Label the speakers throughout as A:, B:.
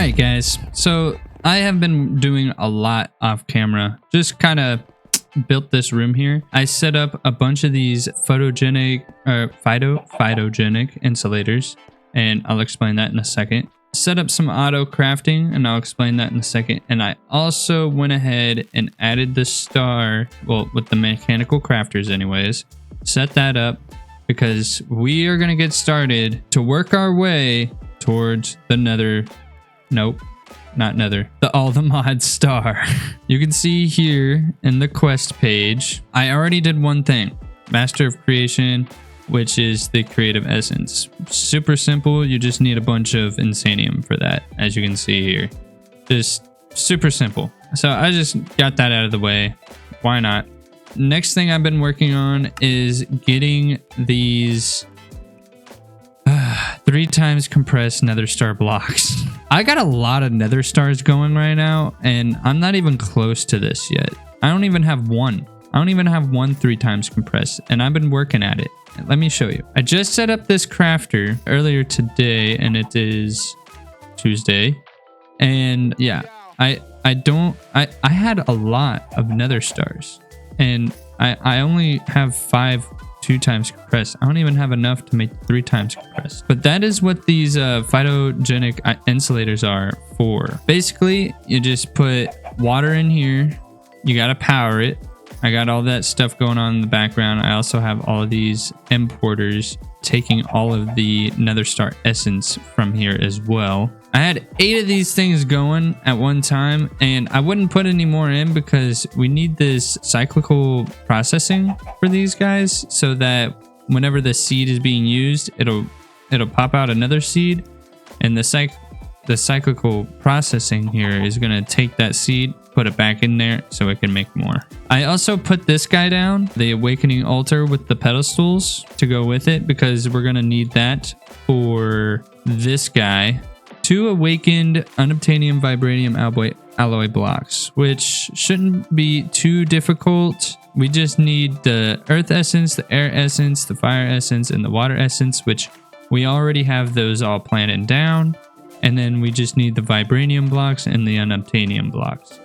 A: Alright guys, so I have been doing a lot off camera. Just kind of built this room here. I set up a bunch of these phytogenic insulators, and I'll explain that in a second. Set up some auto crafting, and I'll explain that in a second. And I also went ahead and added the star, well, with the mechanical crafters anyways. Set that up because we are going to get started to work our way towards the nether. Nope, not nether. The all the mods star. You can see here in the quest page, I already did one thing. Master of Creation, which is the creative essence. Super simple. You just need a bunch of insanium for that, as you can see here. Just super simple. So I just got that out of the way. Why not? Next thing I've been working on is getting these 3 times compressed nether star blocks. I got a lot of nether stars going right now, and I'm not even close to this yet. I don't even have one. I don't even have one 3 times compressed, and I've been working at it. Let me show you. I just set up this crafter earlier today, and it is Tuesday. And yeah, I had a lot of nether stars, and I only have 5 2 times compressed. I don't even have enough to make 3 times compressed. But that is what these phytogenic insulators are for. Basically, you just put water in here. You got to power it. I got all that stuff going on in the background. I also have all of these importers taking all of the nether star essence from here as well. I had 8 of these things going at one time, and I wouldn't put any more in because we need this cyclical processing for these guys, so that whenever the seed is being used, it'll pop out another seed, and the cyclical processing here is going to take that seed, put it back in there so it can make more. I also put this guy down, the awakening altar with the pedestals to go with it, because we're going to need that for this guy. 2 awakened unobtainium vibranium alloy blocks, which shouldn't be too difficult. We just need the earth essence, the air essence, the fire essence, and the water essence, which we already have those all planted down. And then we just need the vibranium blocks and the unobtainium blocks,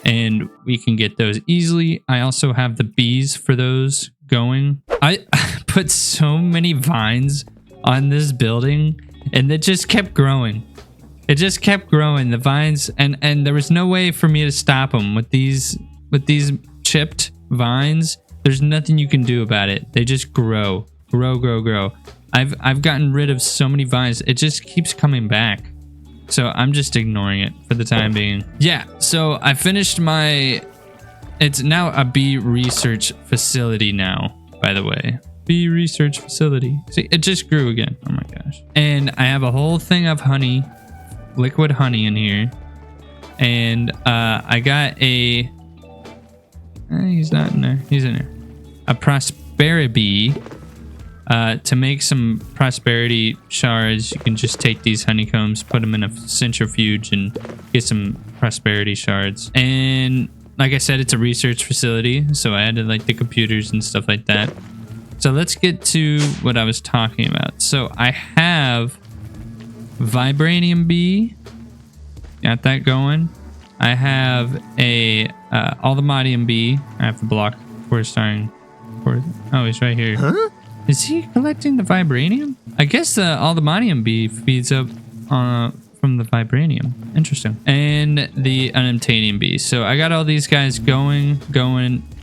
A: and we can get those easily. I also have the bees for those going. I put so many vines on this building, and it just kept growing. It just kept growing, the vines, and there was no way for me to stop them with these chipped vines. There's nothing you can do about it. They just grow. I've gotten rid of so many vines. It just keeps coming back. So I'm just ignoring it for the time being. Yeah, so I finished it's now a bee research facility now, by the way. Bee research facility. See, it just grew again. Oh my gosh. And I have a whole thing of honey, liquid honey in here. And I got he's not in there. He's in there. A prosperity bee. To make some prosperity shards, you can just take these honeycombs, put them in a centrifuge, and get some prosperity shards. And like I said, it's a research facility, so I added like the computers and stuff like that. So let's get to what I was talking about. So I have vibranium bee, got that going. I have a althemodium bee. I have the block for starting. Oh, he's right here. Huh? Is he collecting the vibranium? I guess the althemodium bee feeds up from the vibranium. Interesting. And the unobtainium bee. So I got all these guys going.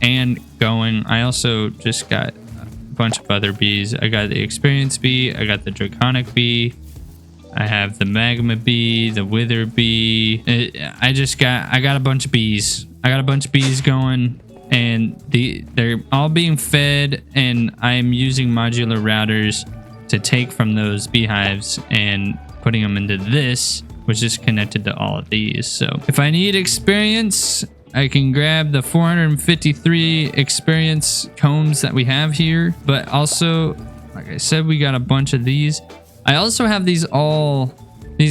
A: I also just got a bunch of other bees. I got the experience bee. I got the draconic bee. I have the magma bee, the wither bee. I got a bunch of bees. I got a bunch of bees going. And they're all being fed, and I am using modular routers to take from those beehives and putting them into this, which is connected to all of these. So if I need experience, I can grab the 453 experience combs that we have here. But also, like I said, we got a bunch of these. I also have these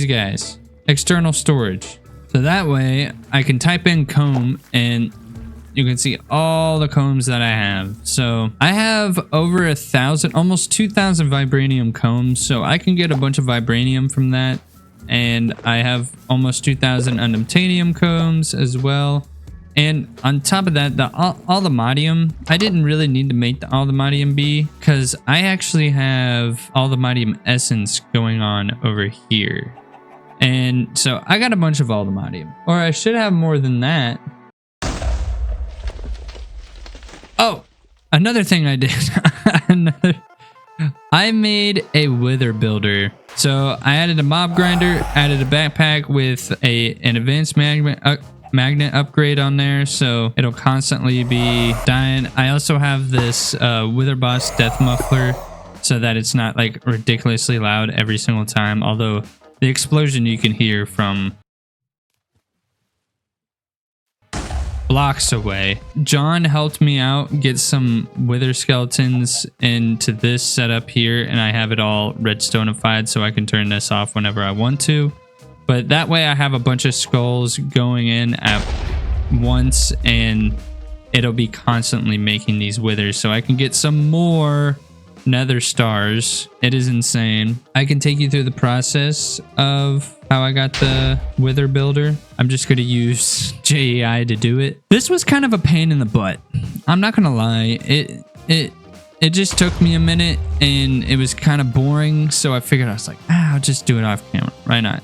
A: guys, external storage. So that way I can type in comb and you can see all the combs that I have. So I have over 1,000, almost 2,000 vibranium combs. So I can get a bunch of vibranium from that. and I have almost 2,000 unobtainium combs as well. And on top of that, the aldomadium, I didn't really need to make the aldomadium B because I actually have aldomadium essence going on over here. And so I got a bunch of aldomadium, or I should have more than that. Oh, another thing I did. I made a wither builder. So I added a mob grinder, added a backpack with an advanced magnet upgrade on there, so it'll constantly be dying. I also have this wither boss death muffler so that it's not like ridiculously loud every single time, although the explosion you can hear from blocks away. John helped me out get some wither skeletons into this setup here, and I have it all redstonified so I can turn this off whenever I want to. But that way I have a bunch of skulls going in at once, and it'll be constantly making these withers so I can get some more nether stars. It is insane. I can take you through the process of how I got the wither builder. I'm just going to use JEI to do it. This was kind of a pain in the butt. I'm not going to lie. It just took me a minute and it was kind of boring. So I figured, I was like, I'll just do it off camera. Why not?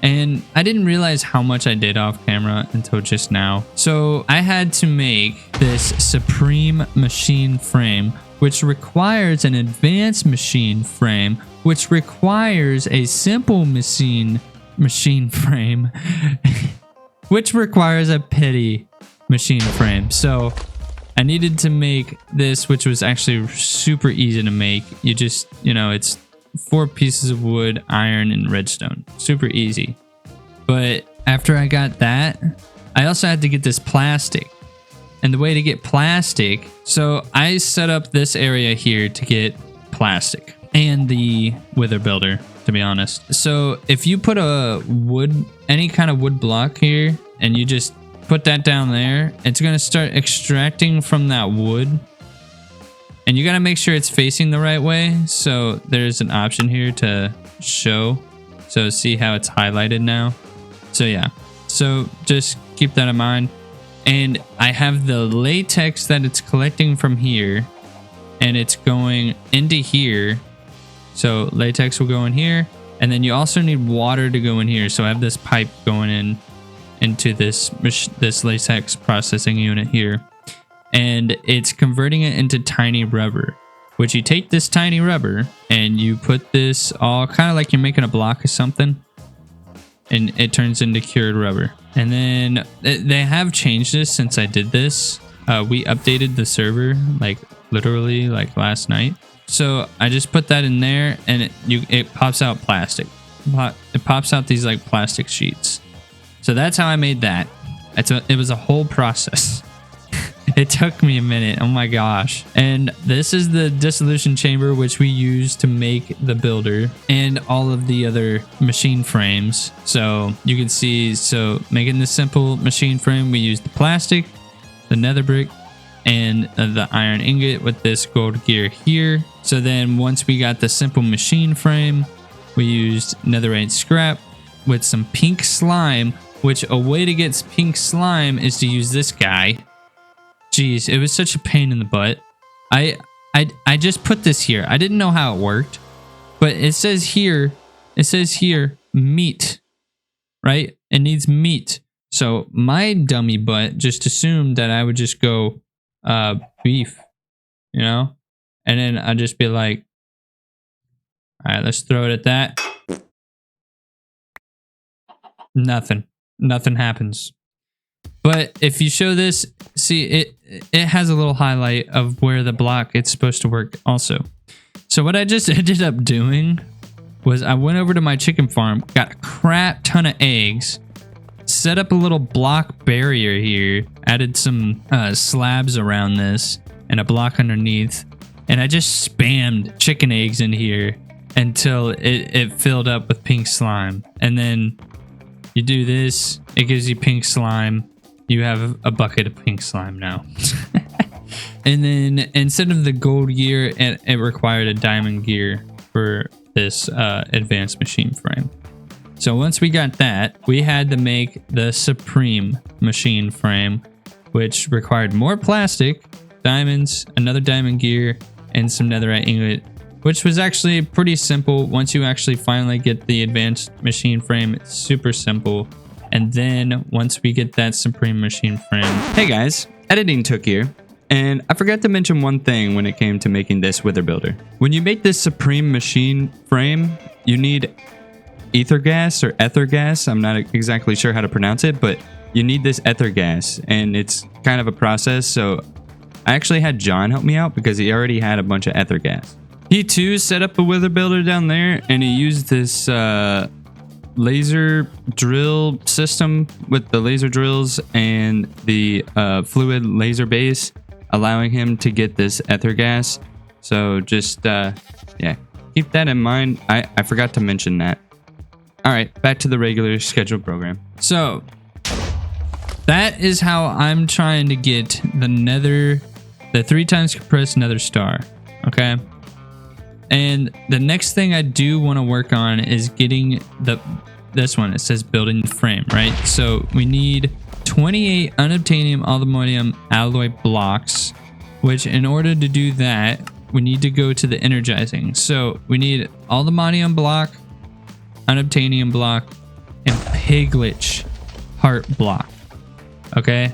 A: And I didn't realize how much I did off camera until just now. So I had to make this supreme machine frame, which requires an advanced machine frame, which requires a simple machine frame, which requires a petty machine frame. So I needed to make this, which was actually super easy to make. You just, it's 4 pieces of wood, iron, and redstone. Super easy. But after I got that, I also had to get this plastic. And the way to get plastic, so I set up this area here to get plastic and the wither builder, to be honest. So if you put any kind of wood block here, and you just put that down there, it's going to start extracting from that wood. And you got to make sure it's facing the right way. So there's an option here to show. So see how it's highlighted now. So yeah, so just keep that in mind. And I have the latex that it's collecting from here, and it's going into here. So latex will go in here, and then you also need water to go in here. So I have this pipe going into this latex processing unit here. And it's converting it into tiny rubber, which you take this tiny rubber and you put this all kind of like you're making a block of something, and it turns into cured rubber. And then they have changed this since I did this. We updated the server like literally like last night. So I just put that in there, and it pops out plastic. It pops out these like plastic sheets. So that's how I made that. It was a whole process. It took me a minute. Oh my gosh. And this is the dissolution chamber, which we use to make the builder and all of the other machine frames. So you can see, so making this simple machine frame, we use the plastic, the nether brick, and the iron ingot with this gold gear here. So then once we got the simple machine frame, we used netherite scrap with some pink slime, which a way to get pink slime is to use this guy. Jeez, it was such a pain in the butt. I just put this here. I didn't know how it worked, but it says here, meat, right? It needs meat. So my dummy butt just assumed that I would just go beef, and then I'd just be like, all right, let's throw it at that. Nothing happens. But if you show this, see it has a little highlight of where the block it's supposed to work also. So what I just ended up doing was I went over to my chicken farm, got a crap ton of eggs, set up a little block barrier here, added some slabs around this and a block underneath, and I just spammed chicken eggs in here until it filled up with pink slime. And then you do this, it gives you pink slime. You have a bucket of pink slime now. And then instead of the gold gear, it required a diamond gear for this advanced machine frame. So once we got that, we had to make the Supreme machine frame, which required more plastic, diamonds, another diamond gear, and some netherite ingot, which was actually pretty simple. Once you actually finally get the advanced machine frame, it's super simple. And then once we get that Supreme machine frame...
B: Hey guys, editing took here. And I forgot to mention one thing when it came to making this wither builder. When you make this Supreme machine frame, you need ether gas or ether gas. I'm not exactly sure how to pronounce it, but you need this ether gas, and it's kind of a process. So I actually had John help me out because he already had a bunch of ether gas. He too set up a wither builder down there, and he used this laser drill system with the laser drills and the fluid laser base, allowing him to get this ether gas. So just yeah, keep that in mind. I forgot to mention that. All right, back to the regular scheduled program.
A: So that is how I'm trying to get the 3 times compressed nether star. Okay. And the next thing I do want to work on is getting this one. It says building the frame, right? So we need 28 unobtainium aluminum alloy blocks, which in order to do that, we need to go to the energizing. So we need aluminum block, unobtainium block, and piglet heart block. Okay,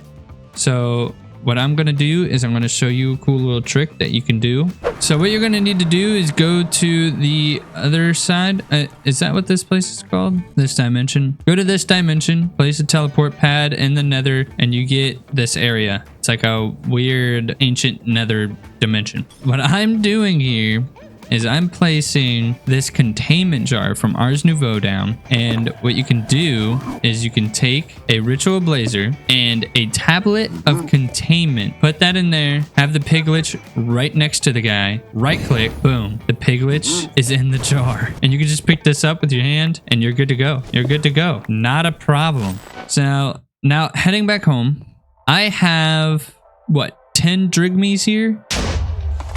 A: so what I'm gonna do is I'm gonna show you a cool little trick that you can do. So what you're gonna need to do is go to the other side. Is that what this place is called? This dimension. Go to this dimension, place a teleport pad in the nether, and you get this area. It's like a weird ancient nether dimension. What I'm doing here is I'm placing this containment jar from Ars Nouveau down. And what you can do is you can take a ritual blazer and a tablet of containment, put that in there, have the piglet right next to the guy, right click, boom, the piglet is in the jar. And you can just pick this up with your hand and you're good to go. You're good to go. Not a problem. So now heading back home, I have what, 10 drigmies here?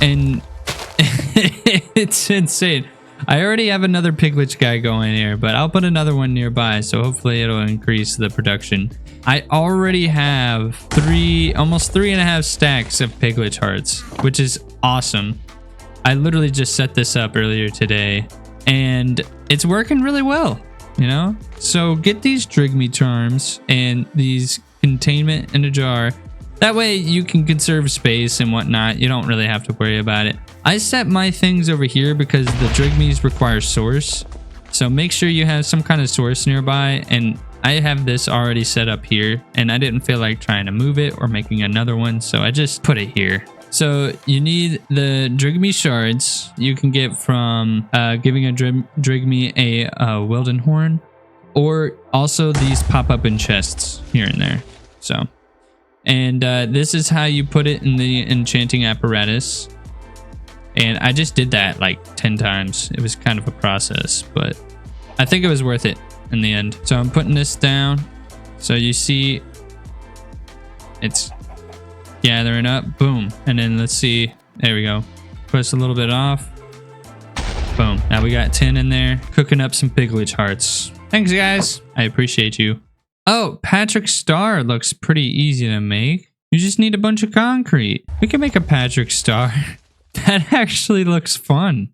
A: And it's insane. I already have another piglet guy going here, but I'll put another one nearby, so hopefully it'll increase the production. I already have almost 3.5 stacks of piglet hearts, which is awesome. I literally just set this up earlier today, and it's working really well, you know? So get these drigmy charms and these containment in a jar. That way you can conserve space and whatnot. You don't really have to worry about it. I set my things over here because the drigmies require source. So make sure you have some kind of source nearby. And I have this already set up here, and I didn't feel like trying to move it or making another one. So I just put it here. So you need the drigmy shards you can get from giving a drigmy a Wilden horn, or also these pop up in chests here and there. So. And this is how you put it in the enchanting apparatus. And I just did that like 10 times. It was kind of a process, but I think it was worth it in the end. So I'm putting this down. So you see it's gathering up. Boom. And then let's see. There we go. Push a little bit off. Boom. Now we got 10 in there. Cooking up some piglet hearts. Thanks, guys. I appreciate you. Oh, Patrick Star looks pretty easy to make. You just need a bunch of concrete. We can make a Patrick Star. That actually looks fun.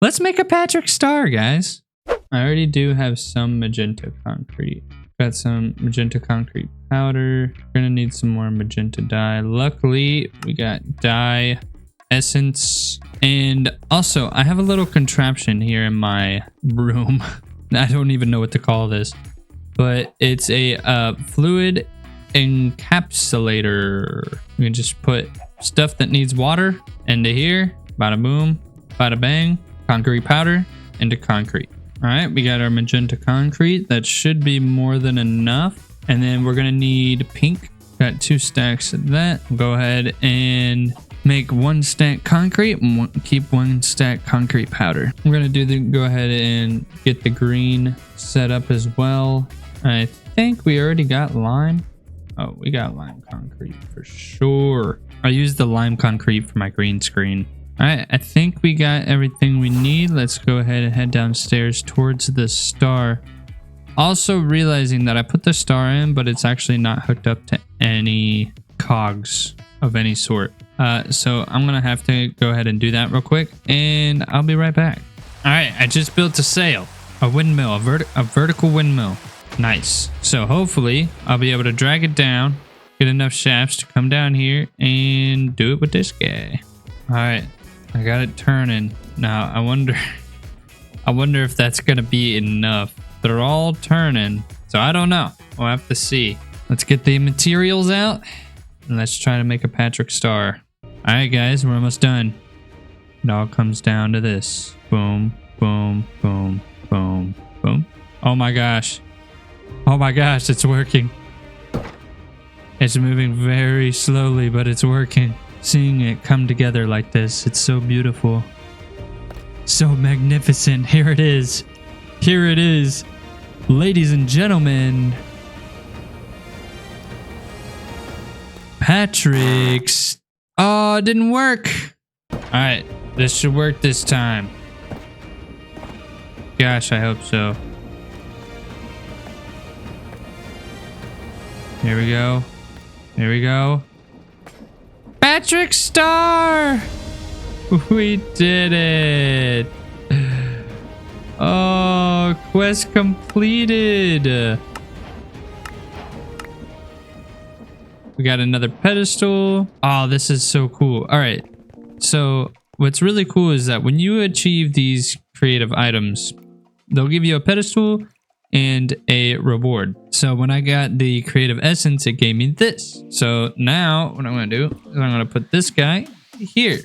A: Let's make a Patrick Star, guys. I already do have some magenta concrete. Got some magenta concrete powder. We're gonna need some more magenta dye. Luckily, we got dye, essence, and also I have a little contraption here in my room. I don't even know what to call this. But it's a fluid encapsulator. You can just put stuff that needs water into here. Bada boom, bada bang. Concrete powder into concrete. All right, we got our magenta concrete. That should be more than enough. And then we're gonna need pink. Got 2 stacks of that. Go ahead and make 1 stack concrete and keep 1 stack concrete powder. We're gonna go ahead and get the green set up as well. I think we already got lime. Oh, we got lime concrete for sure. I used the lime concrete for my green screen. All right, I think we got everything we need. Let's go ahead and head downstairs towards the star. Also realizing that I put the star in, but it's actually not hooked up to any cogs of any sort. So I'm gonna have to go ahead and do that real quick, and I'll be right back. All right, I just built a sail, a windmill, a vertical windmill. Nice. So hopefully I'll be able to drag it down, get enough shafts to come down here and do it with this guy. All right, I got it turning. Now I wonder if that's gonna be enough. They're all turning, so I don't know. We'll have to see. Let's get the materials out and let's try to make a Patrick star. All right, guys, we're almost done. It all comes down to this. Boom, boom, boom, boom, boom. Oh my gosh. Oh my gosh, it's working. It's moving very slowly, but it's working. Seeing it come together like this, it's so beautiful. So magnificent. Here it is. Here it is. Ladies and gentlemen. Patrick's. Oh, it didn't work. All right, this should work this time. Gosh, I hope so. Here we go. Here we go. Patrick Star! We did it. Oh, quest completed. We got another pedestal. Oh, this is so cool. All right. So what's really cool is that when you achieve these creative items, they'll give you a pedestal and a reward. So when I got the creative essence, it gave me this. So now what I'm going to do is I'm going to put this guy here.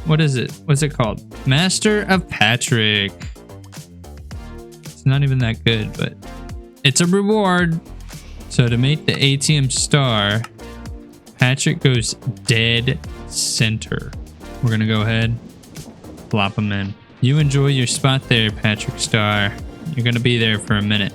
A: What is it? What's it called? Master of Patrick. It's not even that good, but it's a reward. So to make the ATM star, Patrick goes dead center. We're going to go ahead, plop him in. You enjoy your spot there, Patrick Star. You're going to be there for a minute.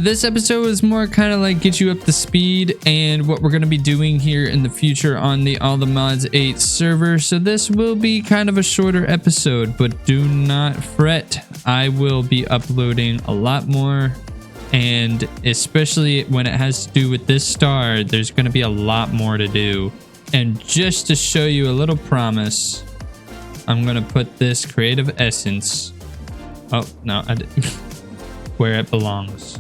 A: This episode was more kind of like get you up to speed and what we're going to be doing here in the future on the All the Mods 8 server. So this will be kind of a shorter episode, but do not fret. I will be uploading a lot more. And especially when it has to do with this star, there's going to be a lot more to do. And just to show you a little promise, I'm going to put this creative essence. Oh, no, I didn't. Where it belongs.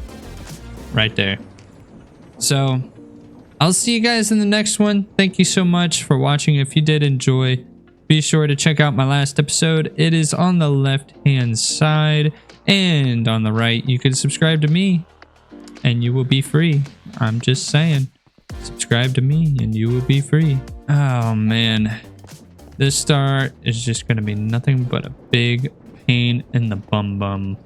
A: Right there. So, I'll see you guys in the next one. Thank you so much for watching. If you did enjoy, be sure to check out my last episode. It is on the left-hand side. And on the right, you can subscribe to me. And you will be free. I'm just saying. Subscribe to me and you will be free. Oh, man. This star is just going to be nothing but a big pain in the bum bum.